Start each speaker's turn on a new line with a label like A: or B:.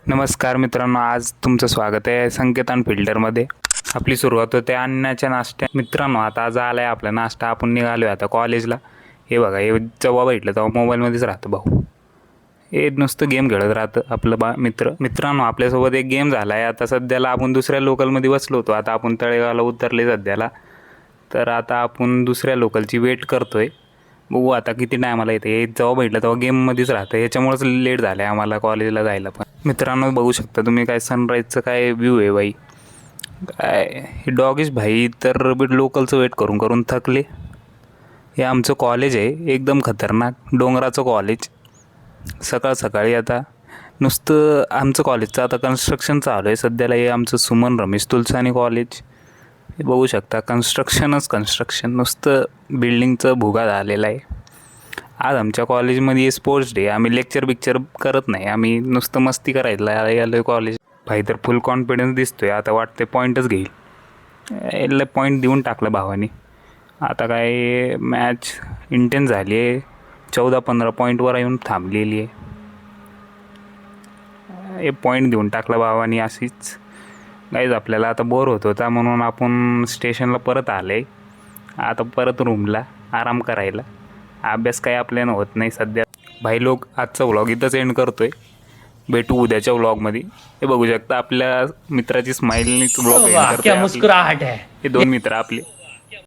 A: नमस्कार मित्रांनो, आज तुमचं स्वागत आहे संकेतन फिल्टरमध्ये. आपली सुरुवात होते अन्नाच्या नाश्त्या. मित्रांनो, आता आज आला आहे आपला नाश्ता. आपण निघालो आहे आता कॉलेजला. हे बघा, हे जेव्हा भेटलं तेव्हा मोबाईलमध्येच राहतं भाऊ. हे नुसतं गेम खेळत राहतं आपलं मित्रांनो, आपल्यासोबत एक गेम झाला आहे. आता सध्याला आपण दुसऱ्या लोकलमध्ये बसलो होतो. आता आपण तळेगावला उतरले सध्याला. तर आता आपण दुसऱ्या लोकलची वेट करतो आहे. बघू आता किती टायमाला येते. हे जेव्हा भेटलं तेव्हा गेममध्येच राहतं. याच्यामुळेच लेट झालं आहे आम्हाला कॉलेजला जायला. पण मित्रांनो, बघू शकता तुम्ही काय सनराईजचं काय व्ह्यू आहे बाई. काय हे डॉगिश भाई तर लोकलचं वेट करून करून थकले. हे आमचं कॉलेज आहे, एकदम खतरनाक डोंगराचं कॉलेज. सकाळ सकाळी आता नुसतं आमचं कॉलेजचं आता कन्स्ट्रक्शन चालू आहे सध्याला. हे आमचं सुमन रमेश तुलसानी कॉलेज. हे बघू शकता, कन्स्ट्रक्शन नुसतं बिल्डिंगचं भुगा झालेला आहे. आज आमच्या कॉलेजमध्ये स्पोर्ट्स डे. आम्ही लेक्चर करत नाही, आम्ही नुसतं मस्ती करायला आलो आहे कॉलेज. भाई तर फुल कॉन्फिडन्स दिसतोय. आता वाटते पॉईंटच घेईल. याला पॉईंट देऊन टाकलं भावानी. आता काय मॅच इंटेन्स झाली आहे. 14-15 पॉईंटवर येऊन थांबलेली आहे. हे पॉईंट देऊन टाकलं भावानी अशीच. गाईज आपल्याला आता बोर होत होता म्हणून आपण स्टेशनला परत आले. आता परत रूमला आराम करायला. अभ्यास काही आपल्यानं होत नाही सध्या. भाई लोक, आजचा व्लॉग इथंच एंड करतोय. भेटू उद्याच्या व्लॉगमध्ये. हे बघू शकता आपल्या मित्राची स्माइलनीच व्लॉग एंड करतोय.
B: क्या मुस्कुराहट है.
A: हे दोन मित्र आपले.